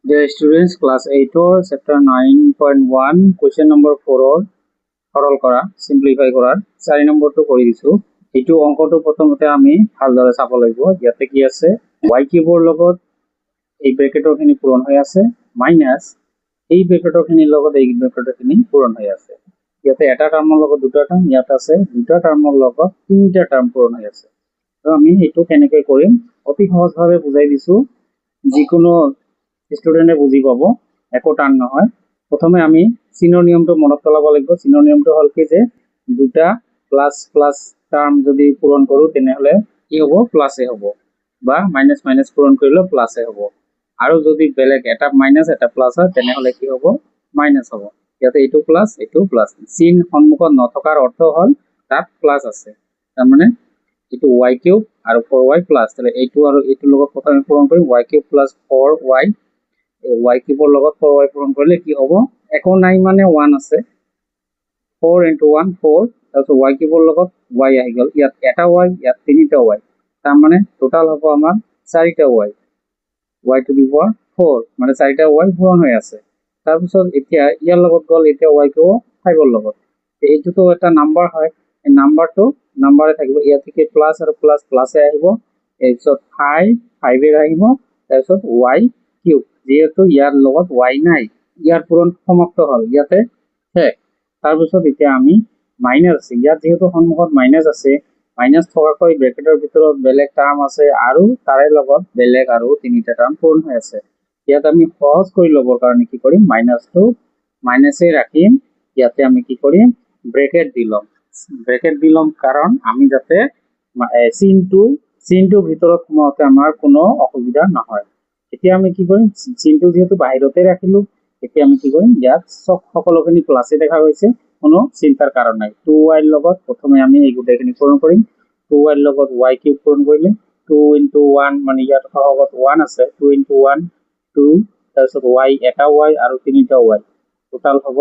Dear students, class 8 or chapter 9.1 question number 4 or সরল করা simplify করার 4 নম্বৰটো কৰি দিছো। এইটো অংকটো প্ৰথমতে আমি ভালদৰে চাব লাগিব। ইয়াতে কি আছে y কিউবৰ লগত এই ব্ৰেকেটৰখিনি পূৰণ হৈ আছে মাইনাস এই ব্ৰেকেটৰখিনিৰ লগত এই ব্ৰেকেটৰখিনি পূৰণ হৈ আছে। ইয়াতে এটা টাৰ্মৰ লগত দুটা টাৰ্ম, ইয়াত আছে দুটা টাৰ্মৰ লগত তিনিটা টাৰ্ম পূৰণ হৈ আছে। তো আমি এইটো কেনেকৈ কৰিম অতি সহজভাৱে বুজাই দিছো, যিকোনো স্টুডেন্টে বুজি পাব, একো টান নহয়। প্ৰথমে আমি চিনৰ নিয়মটো মনত পেলাব লাগিব। চিনৰ নিয়মটো হ'ল কি যে দুটা প্লাস প্লাস টাৰ্ম যদি পূৰণ কৰো তেনেহলে কি হ'ব প্লাসে হ'ব, বা মাইনাস মাইনাস পূরণ কৰিলে প্লাসে হ'ব। আৰু যদি বেলেগ এটা মাইনাস এটা প্লাস হয় তেনেহলে কি হ'ব মাইনাস হ'ব। ইয়াতে এইটো প্লাস চিন সন্মুখত নথকাৰ অৰ্থ হ'ল তাত প্লাস আছে, তাৰমানে এইটো y কিউব আৰু 4y প্লাস, তাহলে এইটো আৰু এইটোৰ লগত প্ৰথমে পূৰণ কৰিম y cube plus 4y, y কিউবৰ লগত 4y পূৰণ কৰিলে কি হ'ব একো নাই মানে 1 আছে, 4 into 1 4, তাৰপিছত y কিউবৰ লগত y আহি গ'ল, ইয়াত এটা y ইয়াত তিনিটা y, তাৰমানে টোটাল হ'ব আমাৰ 4টা y, y to the power 4 মানে 4টা y পূৰণ হৈ আছে। তাৰপিছত এতিয়া ইয়াৰ লগত গ'ল, এতিয়া y কিউব 5 ৰ লগত, এইটোতো এটা নাম্বাৰ হয়, এই নাম্বাৰটো নাম্বাৰে থাকিব, ইয়াত থেকে প্লাস আৰু প্লাস প্লাসে আহিব, তাৰপিছত 5 এৰ আহিব, তাৰপিছত y কিউব, যেহেতু ইয়াৰ লগত y নাই ইয়াৰ পূৰণ সমাপ্ত হ'ল, ইয়াতে শেষ। তাৰপিছত এতিয়া আমি মাইনাস আছে, ইয়াত যেহেতু সন্মুখত মাইনাস আছে, মাইনাস থকাকৈ ব্ৰেকেটৰ ভিতৰত বেলেগ টাৰ্ম আছে আৰু তাৰে লগত বেলেগ আৰু তিনিটা টাৰ্ম পূৰণ হৈ আছে। ইয়াত আমি সহজ কৰি ল'বৰ কাৰণে কি কৰিম, মাইনাসটো মাইনাসে ৰাখিম, ইয়াতে আমি কি কৰিম ব্ৰেকেট দি ল'ম, কাৰণ আমি যাতে চিনটো ভিতৰত সোমাওতে আমাৰ কোনো অসুবিধা নহয়। এতিয়া আমি কি কৰিম, চিনটো যেহেতু বাহিৰতে ৰাখিলো, এতিয়া আমি কি কৰিম ইয়াত সকলোখিনি প্লাসে দেখা গৈছে, কোনো চিন্তাৰ কাৰণ নাই। 2y লগত প্ৰথমে আমি এই গোটেইখিনি পূৰণ কৰিম, 2y লগত y কিউব পূৰণ কৰিলে 2 into 1 মানে ইয়াত সহগত 1 আছে, 2 into 1 2, তাৰপিছত y এটা y আৰু তিনিটা y, টোটাল হ'ব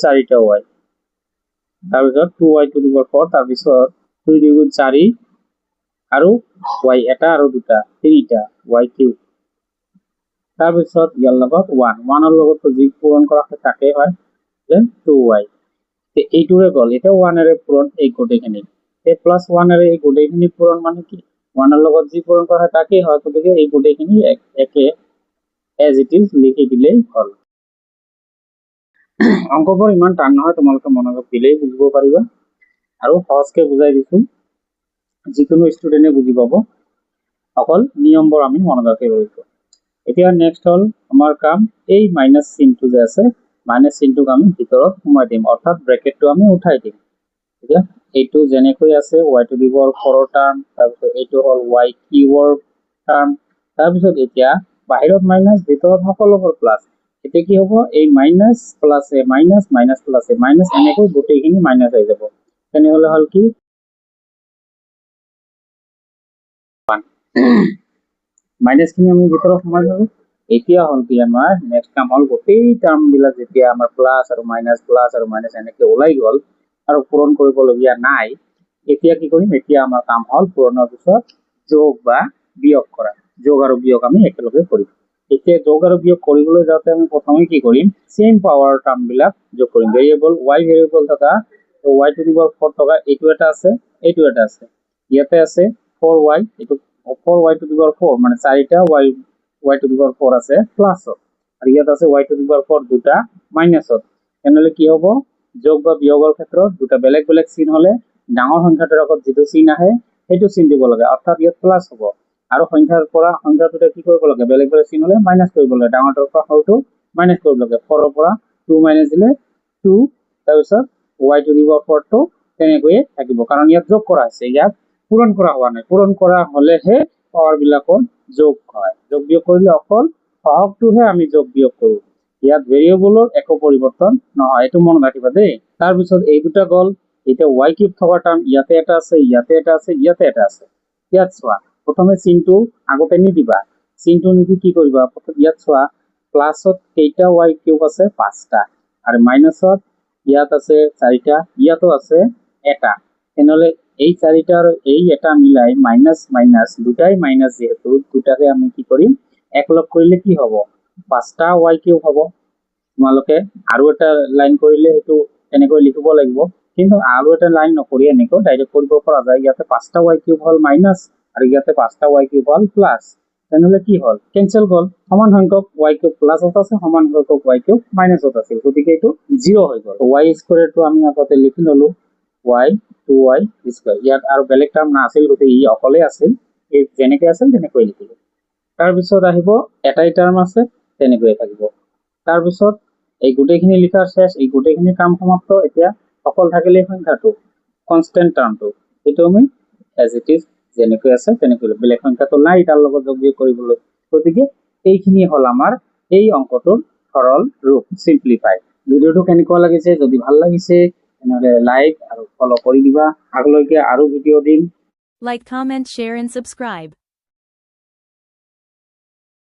4টা y, তাৰপিছত 2y to the power 4, তাৰপিছত 2 দুগুণ 4 আৰু y এটা আৰু দুটা তিনিটা y কিউব, তাৰপিছত ইয়াৰ লগত 1 ৰ লগত যি পূৰণ কৰা হয় তাকে হয়, দেন 2y, এইটোৰে গ'ল। এতিয়া 1 এৰে পূৰণ এই গোটেইখিনি, এই প্লাস 1 এৰে এই গোটেইখিনি পূৰণ মানে কি 1 ৰ লগত যি পূৰণ কৰা হয় তাকেই হয়, গতিকে এই গোটেইখিনি একে এজ ইট ইজ লিখি দিলেই হ'ল। অংকবোৰ ইমান টান নহয়, তোমালোকে মনোযোগ দিলেই বুজিব পাৰিবা, আৰু সহজকে বুজাই দিছো, যিকোনো ষ্টুডেন্টে বুজি পাব, অকল নিয়মবোৰ আমি মনত ৰাখিব লাগিব। এতিয়া নেক্সট হ'ল আমাৰ কাম, এই মাইনাস চিনটো যে আছে মাইনাস চিনটোক আমি ভিতৰত সোমাই দিম, অৰ্থাৎ ব্ৰেকেটটো আমি উঠাই দিম। এতিয়া এইটো যেনেকৈ আছে y to the power 4 ৰ টাৰ্ম, তাৰপিছত এইটো হ'ল y কিউবৰ টাৰ্ম, তাৰপিছত এতিয়া বাহিৰত মাইনাস ভিতৰত সকলোবোৰ প্লাস, এতিয়া কি হ'ব এই মাইনাস প্লাসে মাইনাস মাইনাস প্লাসে মাইনাস এনেকৈ গোটেইখিনি মাইনাস হৈ যাব, তেনেহলে হ'ল কি মাইনাস খিনি আমি ভিতৰত সোমাই যাব। এতিয়া হ'ল কি আমাৰ নেক্সট কাম হ'ল গোটেই টাৰ্ম বিলাক যেতিয়া আমাৰ প্লাস আৰু মাইনাস এনেকৈ ওলাই গ'ল আৰু পূৰণ কৰিবলগীয়া নাই, এতিয়া কি কৰিম, এতিয়া আমাৰ কাম হ'ল পূৰণৰ পিছত যোগ বা বিয়োগ কৰা, যোগ আৰু বিয়োগ আমি একেলগে কৰিম। এতিয়া যোগ আৰু বিয়োগ কৰিবলৈ যাওঁতে আমি প্ৰথমে কি কৰিম, সেম পাৱাৰ টাৰ্ম বিলাক যোগ কৰিম, ভেৰিয়েবল y ভেৰিয়েবল থকা y to the power 4 থকা এইটো এটা আছে, এইটো এটা আছে, ইয়াতে আছে 4y, এইটো 4y to the power 4 মানে 4টা y to the power 4 আছে প্লাসত, আৰু ইয়াত আছে y to the power 4 দুটা মাইনাসত, তেনেহলে কি হ'ব যোগ বা বিয়োগৰ ক্ষেত্ৰত দুটা বেলেগ বেলেগ চিন হলে ডাঙৰ সংখ্যাটোৰ আগত যিটো চিন আহে সেইটো চিন দিব লাগে, অৰ্থাৎ ইয়াত প্লাস হ'ব, আৰু সংখ্যাৰ পৰা সংখ্যাটোতে কি কৰিব লাগে বেলেগ বেলেগ চিন হলে মাইনাস কৰিব লাগে, ডাঙৰটোৰ পৰা সৰুটো মাইনাস কৰিব লাগে, 4 ৰ পৰা 2 মাইনাস দিলে 2, তাৰপিছত y to the power 4 টো তেনেকৈয়ে থাকিব, কাৰণ ইয়াত যোগ কৰা আছে, ইয়াত পূৰণ কৰা হোৱা নাই, পূৰণ কৰা হলেহে পাৱাৰ বিলাকৰ যোগ হয়, যোগ বিয়োগ কৰিলে অকল সহগটোহে আমি যোগ বিয়োগ কৰো, ইয়াত ভেৰিয়েবলৰ একো পৰিৱৰ্তন নহয়, এইটো মনত ৰাখিবা দেই। তাৰপিছত এই দুটা গ'ল, এতিয়া y কিউব থকা টাৰ্ম ইয়াতে এটা আছে, ইয়াতে এটা আছে, ইয়াতে এটা আছে, ইয়াত চোৱা প্ৰথমে চিনটো আগতে নিদিবা, চিনটো নিদি কি কৰিবা, ইয়াত চোৱা প্লাসত কেইটা y কিউব আছে 5টা, আৰু মাইনাসত ইয়াত আছে 4টা, ইয়াতো আছে এটা, তেনেহলে এই 4টা আৰু এই এটা মিলাই মাইনাস মাইনাস দুটাই মাইনাস, যেহেতু দুটাকে আমি কি কৰিম একলগ কৰিলে কি হ'ব 5টা y কিউব হ'ব তোমালোকে আৰু এটা লাইন কৰিলে সেইটো এনেকৈ লিখিব লাগিব কিন্তু আৰু এটা লাইন নকৰি এনেকৈ ডাইৰেক্ট কৰিব পৰা যায় ইয়াতে 5টা y কিউব হ'ল মাইনাস আৰু ইয়াতে 5টা y কিউব হ'ল প্লাস তেনেহলে কি হ'ল কেনসেল হ'ল সমান সংখ্যক y কিউব প্লাসত আছে সমান সংখ্যক y কিউব মাইনাসত আছে গতিকে এইটো 0 হৈ গ'ল y স্কয়াৰটো আমি আগতে লিখি ললো y 2y স্কয়াৰ ইয়াত আৰু বেলেগ টাৰ্ম নাছিল গতিকে ই অকলে আছিল এই যেনেকৈ আছিল তেনেকৈ লিখিলো তাৰ পিছত আহিব এটাই টাৰ্ম আছে তেনেকৈ থাকিব তাৰ পিছত এই গোটেইখিনি লিখাৰ শেষ এই গোটেইখিনি কাম সমাপ্ত এতিয়া অকল থাকিলে সংখ্যাটো কনস্ট্যান্ট টাৰ্মটো এইটো আমি এজ ইট ইজ যেনেকৈ আছে তেনেকৈ বেলেগ সংখ্যাটো নাই তাৰ লগত যোগ বিয়োগ কৰিবলৈ গতিকে এইখিনি হল আমাৰ এই অংকটোৰ সৰল ৰূপ সিম্পলিফাই ভিডিওটো কেনেকুৱা লাগিছে যদি ভাল লাগিছে তেনেহলে লাইক আৰু ফলো কৰি দিবা আগলৈকে আৰু ভিডিও দিম Like, comment, share, and subscribe.